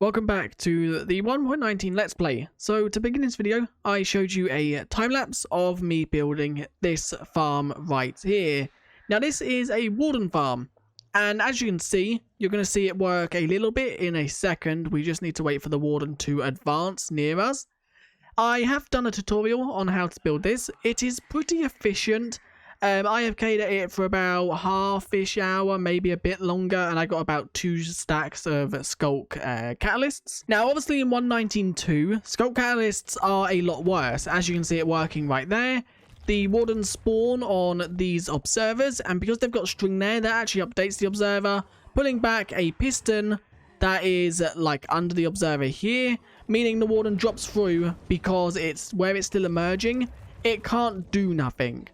Welcome back to the 1.19 Let's Play. So to begin this video, I showed you a time-lapse of me building this farm right here. Now this is a Warden farm, and as you can see, you're going to see it work a little bit in a second. We just need to wait for the Warden to advance near us. I have done a tutorial on how to build this. It is pretty efficient. I have played at it for about half-ish hour, maybe a bit longer, and I got about 2 stacks of Skulk catalysts. Now, obviously in 1.19.2, Skulk catalysts are a lot worse. As you can see it working right there, the Wardens spawn on these observers, and because they've got string there, that actually updates the observer, pulling back a piston that is like under the observer here, meaning the Warden drops through because it's where it's still emerging. It can't do nothing.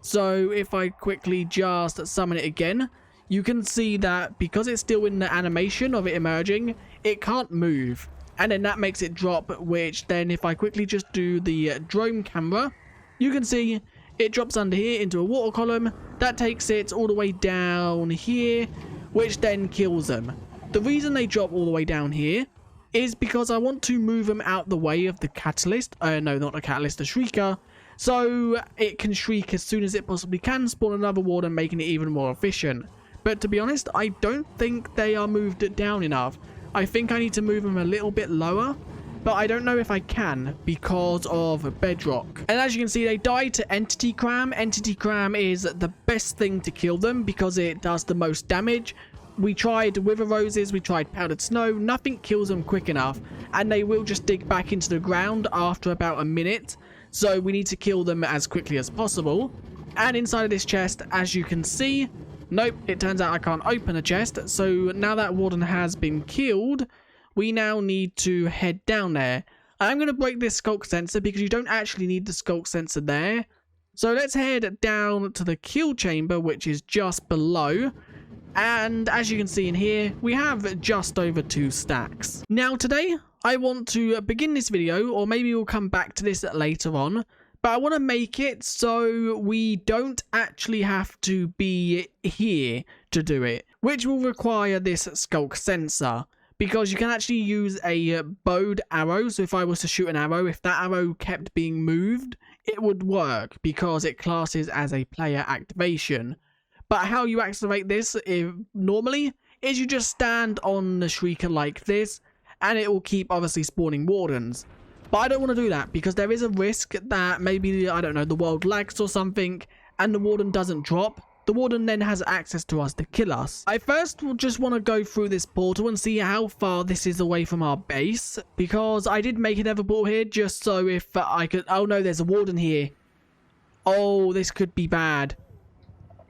So if I quickly just summon it again, you can see that because it's still in the animation of it emerging, it can't move. And then that makes it drop, which then if I quickly just do the drone camera, you can see it drops under here into a water column. That takes it all the way down here, which then kills them. The reason they drop all the way down here is because I want to move them out the way of the catalyst. No, not the catalyst, the shrieker. So it can shriek as soon as it possibly can, spawn another Warden, making it even more efficient. But to be honest, I don't think they are moved down enough. I think I need to move them a little bit lower, but I don't know if I can because of bedrock. And as you can see, they die to Entity Cram. Entity Cram is the best thing to kill them because it does the most damage. We tried Wither Roses, we tried Powdered Snow, nothing kills them quick enough, and they will just dig back into the ground after about a minute. So we need to kill them as quickly as possible. And inside of this chest, as you can see, nope, it turns out I can't open a chest. So now that Warden has been killed, we now need to head down there. I'm going to break this Skulk sensor because you don't actually need the Skulk sensor there. So let's head down to the kill chamber, which is just below. And as you can see in here, we have just over 2 stacks. Now today, I want to begin this video, or maybe we'll come back to this later on, but I want to make it so we don't actually have to be here to do it, which will require this Skulk sensor, because you can actually use a bowed arrow. So if I was to shoot an arrow, if that arrow kept being moved, it would work because it classes as a player activation. But how you activate this normally is you just stand on the shrieker like this, and it will keep obviously spawning Wardens. But I don't want to do that because there is a risk that maybe, I don't know, the world lags or something and the Warden doesn't drop. The Warden then has access to us to kill us. I first will just want to go through this portal and see how far this is away from our base, because I did make another portal here just so if I could... Oh no, there's a Warden here. Oh, this could be bad.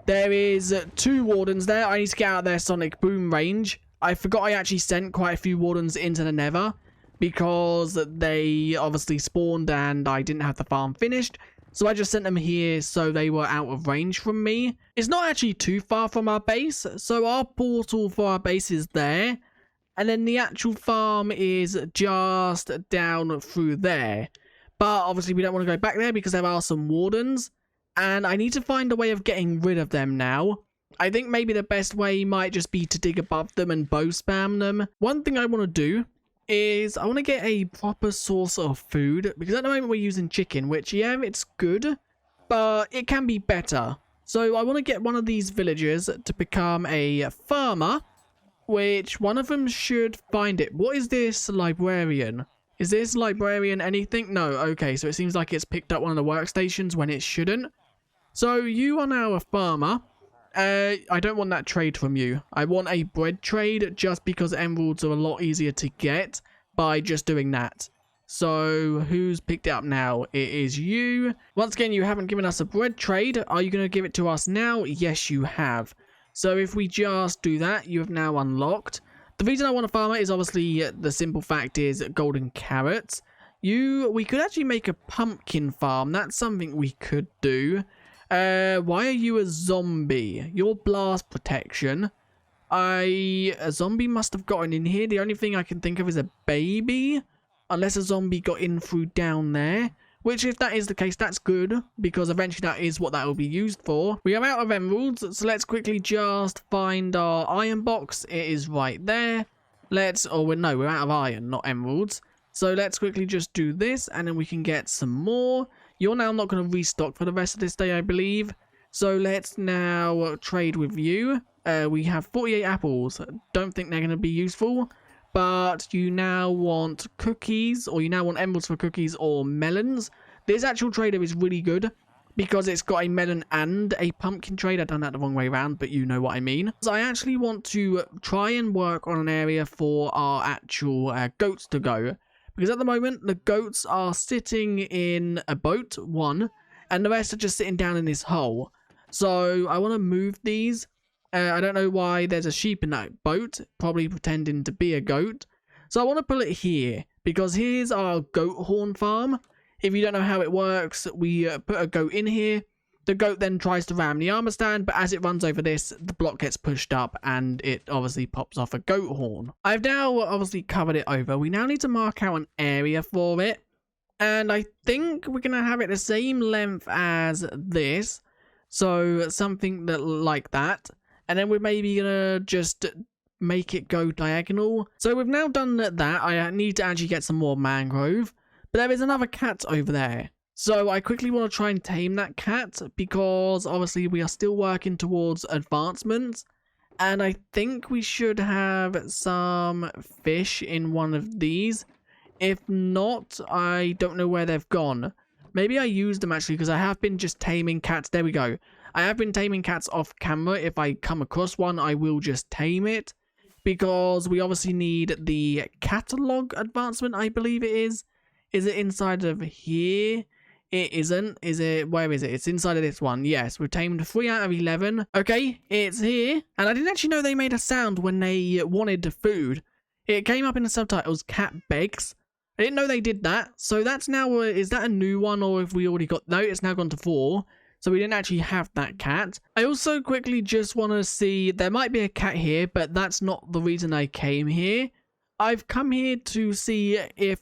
There is 2 Wardens there. I need to get out of their sonic boom range. I forgot I actually sent quite a few Wardens into the Nether because they obviously spawned and I didn't have the farm finished. So I just sent them here so they were out of range from me. It's not actually too far from our base. So our portal for our base is there. And then the actual farm is just down through there. But obviously we don't want to go back there because there are some Wardens. And I need to find a way of getting rid of them now. I think maybe the best way might just be to dig above them and bow spam them. One thing I want to do is I want to get a proper source of food, because at the moment we're using chicken, which, yeah, it's good, but it can be better. So I want to get one of these villagers to become a farmer, which one of them should find it. What is this librarian? Is this librarian anything? No, okay, so it seems like it's picked up one of the workstations when it shouldn't. So you are now a farmer. I don't want that trade from you. I want a bread trade just because emeralds are a lot easier to get by just doing that. So who's picked it up now? It is you. Once again, you haven't given us a bread trade. Are you going to give it to us now? Yes, you have. So if we just do that, you have now unlocked. The reason I want a farmer is obviously the simple fact is golden carrots. We could actually make a pumpkin farm. That's something we could do. Why are you a zombie? Your blast protection. A zombie must have gotten in here. The only thing I can think of is a baby. Unless a zombie got in through down there. Which, if that is the case, that's good. Because eventually that is what that will be used for. We are out of emeralds. So let's quickly just find our iron box. It is right there. No, we're out of iron, not emeralds. So let's quickly just do this, and then we can get some more. You're now not going to restock for the rest of this day, I believe. So let's now trade with you. We have 48 apples. Don't think they're going to be useful. But you now want cookies, or you now want emeralds for cookies or melons. This actual trader is really good because it's got a melon and a pumpkin trade. I've done that the wrong way around, but you know what I mean. So I actually want to try and work on an area for our actual goats to go. Because at the moment, the goats are sitting in a boat, one, and the rest are just sitting down in this hole. So I want to move these. I don't know why there's a sheep in that boat, probably pretending to be a goat. So I want to put it here, because here's our goat horn farm. If you don't know how it works, we put a goat in here. The goat then tries to ram the armor stand, but as it runs over this, the block gets pushed up and it obviously pops off a goat horn. I've now obviously covered it over. We now need to mark out an area for it. And I think we're going to have it the same length as this. So something that like that. And then we're maybe going to just make it go diagonal. So we've now done that. I need to actually get some more mangrove. But there is another cat over there. So I quickly want to try and tame that cat because obviously we are still working towards advancements. And I think we should have some fish in one of these. If not, I don't know where they've gone. Maybe I used them actually because I have been just taming cats. There we go. I have been taming cats off camera. If I come across one, I will just tame it. Because we obviously need the catalog advancement, I believe it is. Is it inside of here? It isn't. Is it? Where is it? It's inside of this one. Yes, we've tamed 3 out of 11. Okay, it's here. And I didn't actually know they made a sound when they wanted food. It came up in the subtitles, cat begs. I didn't know they did that. So that's now, is that a new one or if we already got, no, it's now gone to 4. So we didn't actually have that cat. I also quickly just want to see, there might be a cat here, but that's not the reason I came here. I've come here to see if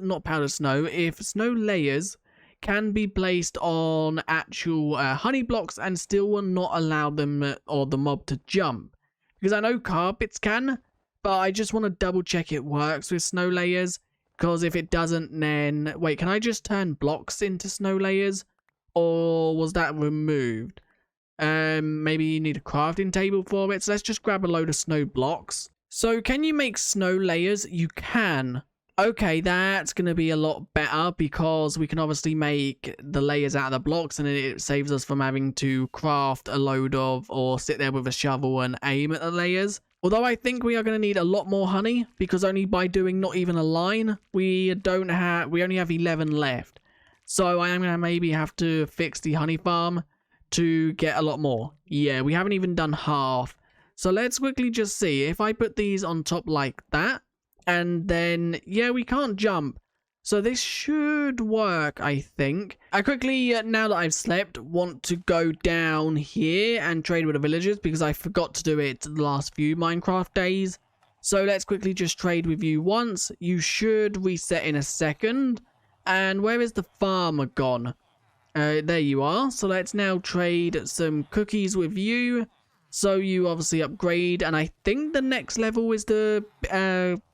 not powdered snow, if snow layers can be placed on actual honey blocks and still will not allow them or the mob to jump. Because I know carpets can, but I just want to double check it works with snow layers. Because if it doesn't, then... Wait, can I just turn blocks into snow layers? Or was that removed? Maybe you need a crafting table for it. So let's just grab a load of snow blocks. So can you make snow layers? You can. Okay, that's going to be a lot better because we can obviously make the layers out of the blocks and it saves us from having to craft a load of or sit there with a shovel and aim at the layers. Although I think we are going to need a lot more honey because only by doing not even a line, we only have 11 left. So I am going to maybe have to fix the honey farm to get a lot more. Yeah, we haven't even done half. So let's quickly just see if I put these on top like that. And then, yeah, we can't jump. So this should work, I think. I quickly, now that I've slept, want to go down here and trade with the villagers because I forgot to do it the last few Minecraft days. So let's quickly just trade with you once. You should reset in a second. And where is the farmer gone? There you are. So let's now trade some cookies with you. So you obviously upgrade, and I think the next level is the,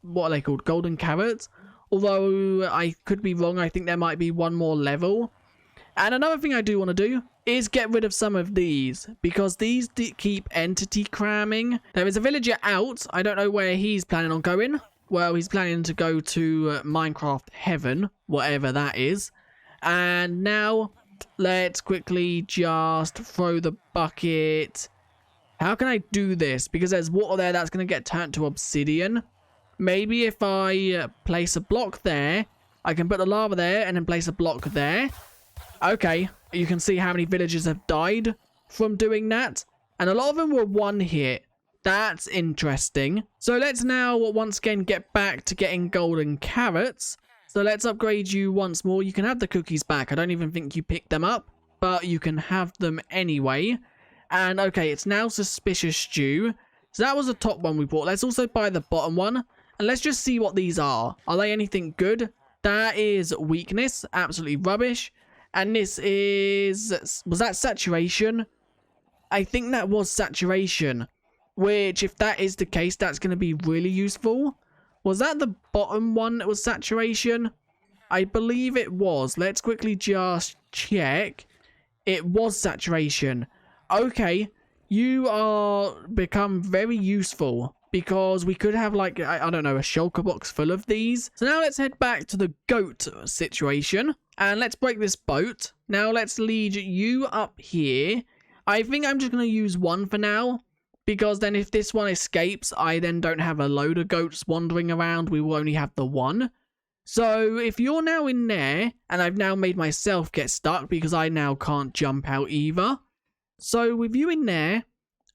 what are they called? Golden carrots. Although I could be wrong, I think there might be one more level. And another thing I do want to do is get rid of some of these, because these keep entity cramming. There is a villager out. I don't know where he's planning on going. Well, he's planning to go to Minecraft Heaven, whatever that is. And now, let's quickly just throw the bucket... How can I do this? Because there's water there that's going to get turned to obsidian. Maybe if I place a block there, I can put the lava there and then place a block there. Okay, you can see how many villagers have died from doing that. And a lot of them were one hit. That's interesting. So let's now once again get back to getting golden carrots. So let's upgrade you once more. You can have the cookies back. I don't even think you picked them up, but you can have them anyway. And okay, it's now suspicious stew. So that was the top one we bought. Let's also buy the bottom one. And let's just see what these are. Are they anything good? That is weakness. Absolutely rubbish. And this is... Was that saturation? I think that was saturation. which if that is the case, that's going to be really useful. Was that the bottom one that was saturation? I believe it was. Let's quickly just check. It was saturation. Okay, you are become very useful because we could have like, I don't know, a shulker box full of these. So now let's head back to the goat situation and let's break this boat. Now let's lead you up here. I think I'm just going to use one for now, because then if this one escapes, I then don't have a load of goats wandering around. We will only have the one. So if you're now in there, and I've now made myself get stuck because I now can't jump out either. So with you in there,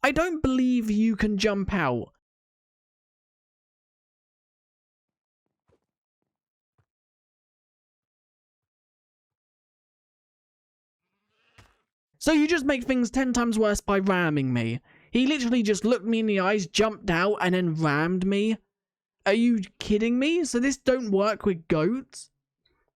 I don't believe you can jump out. So you just make things 10 times worse by ramming me. He literally just looked me in the eyes, jumped out, and then rammed me. Are you kidding me? So this don't work with goats?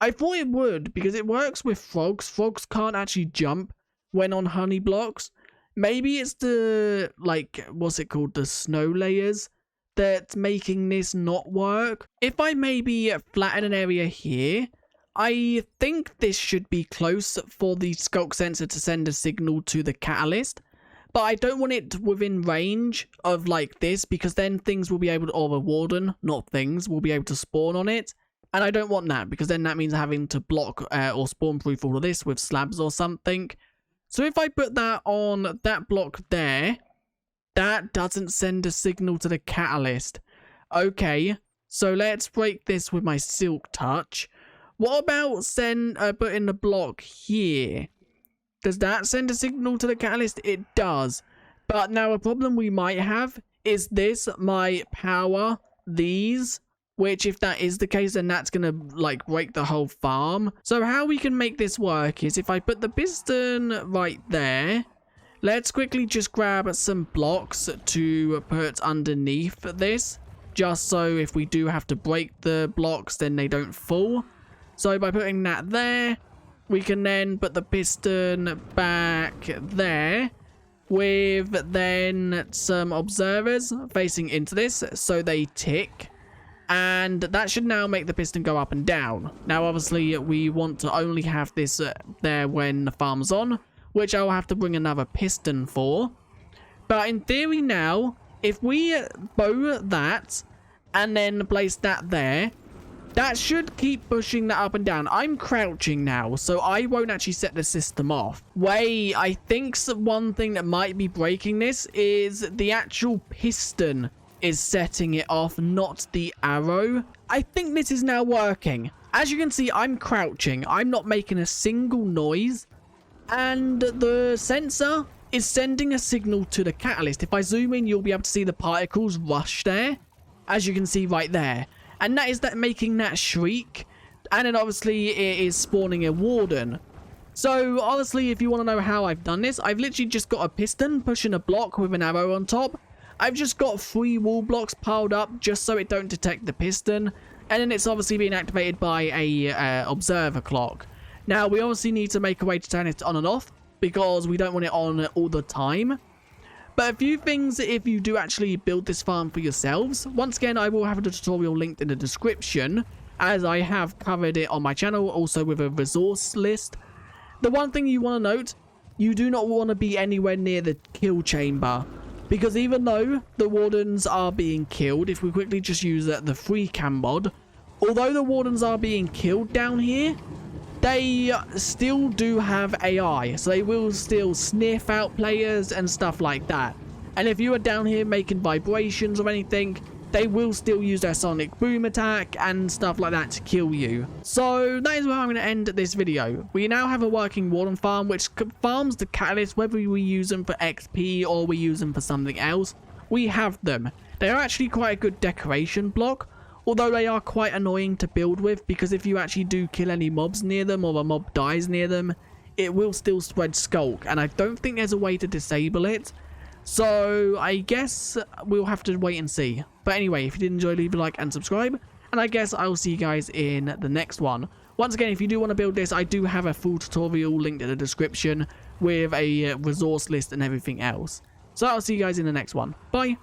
I thought it would, because it works with frogs. Frogs can't actually jump when on honey blocks. Maybe it's the, like, what's it called? The snow layers that's making this not work. If I maybe flatten an area here, I think this should be close for the skulk sensor to send a signal to the catalyst. But I don't want it within range of like this, because then things will be able to, or the warden, not things, will be able to spawn on it. And I don't want that, because then that means having to block or spawn proof all of this with slabs or something. So if I put that on that block there, that doesn't send a signal to the catalyst. Okay, so let's break this with my silk touch. What about putting the block here? Does that send a signal to the catalyst? It does. But now a problem we might have is this might power these, which if that is the case, then that's going to like break the whole farm. So how we can make this work is if I put the piston right there, let's quickly just grab some blocks to put underneath this, just so if we do have to break the blocks, then they don't fall. So by putting that there, we can then put the piston back there with then some observers facing into this so they tick. And that should now make the piston go up and down. Now, obviously, we want to only have this there when the farm's on, which I'll have to bring another piston for. But in theory now, if we bow that and then place that there, that should keep pushing that up and down. I'm crouching now, so I won't actually set the system off. Wait, I think one thing that might be breaking this is the actual piston is setting it off, not the arrow. I think this is now working. As you can see, I'm crouching. I'm not making a single noise. And the sensor is sending a signal to the catalyst. If I zoom in, you'll be able to see the particles rush there. As you can see right there. And that is making that shriek. And then obviously it is spawning a warden. So honestly, if you want to know how I've done this, I've literally just got a piston pushing a block with an arrow on top. I've just got 3 wall blocks piled up just so it don't detect the piston. And then it's obviously being activated by a observer clock. Now we obviously need to make a way to turn it on and off, because we don't want it on all the time. But a few things if you do actually build this farm for yourselves. Once again, I will have a tutorial linked in the description, as I have covered it on my channel, also with a resource list. The one thing you want to note, you do not want to be anywhere near the kill chamber. Because even though the wardens are being killed, if we quickly just use the free cam mod, although the wardens are being killed down here, they still do have AI, so they will still sniff out players and stuff like that. And if you are down here making vibrations or anything, they will still use their sonic boom attack and stuff like that to kill you. So that is where I'm going to end this video. We now have a working warden farm which farms the catalyst, whether we use them for XP or we use them for something else. We have them. They are actually quite a good decoration block. Although they are quite annoying to build with, because if you actually do kill any mobs near them or a mob dies near them, it will still spread skulk, and I don't think there's a way to disable it. So I guess we'll have to wait and see. But anyway, if you did enjoy, leave a like and subscribe, and I guess I'll see you guys in the next one. Once again, if you do want to build this, I do have a full tutorial linked in the description with a resource list and everything else. So I'll see you guys in the next one. Bye.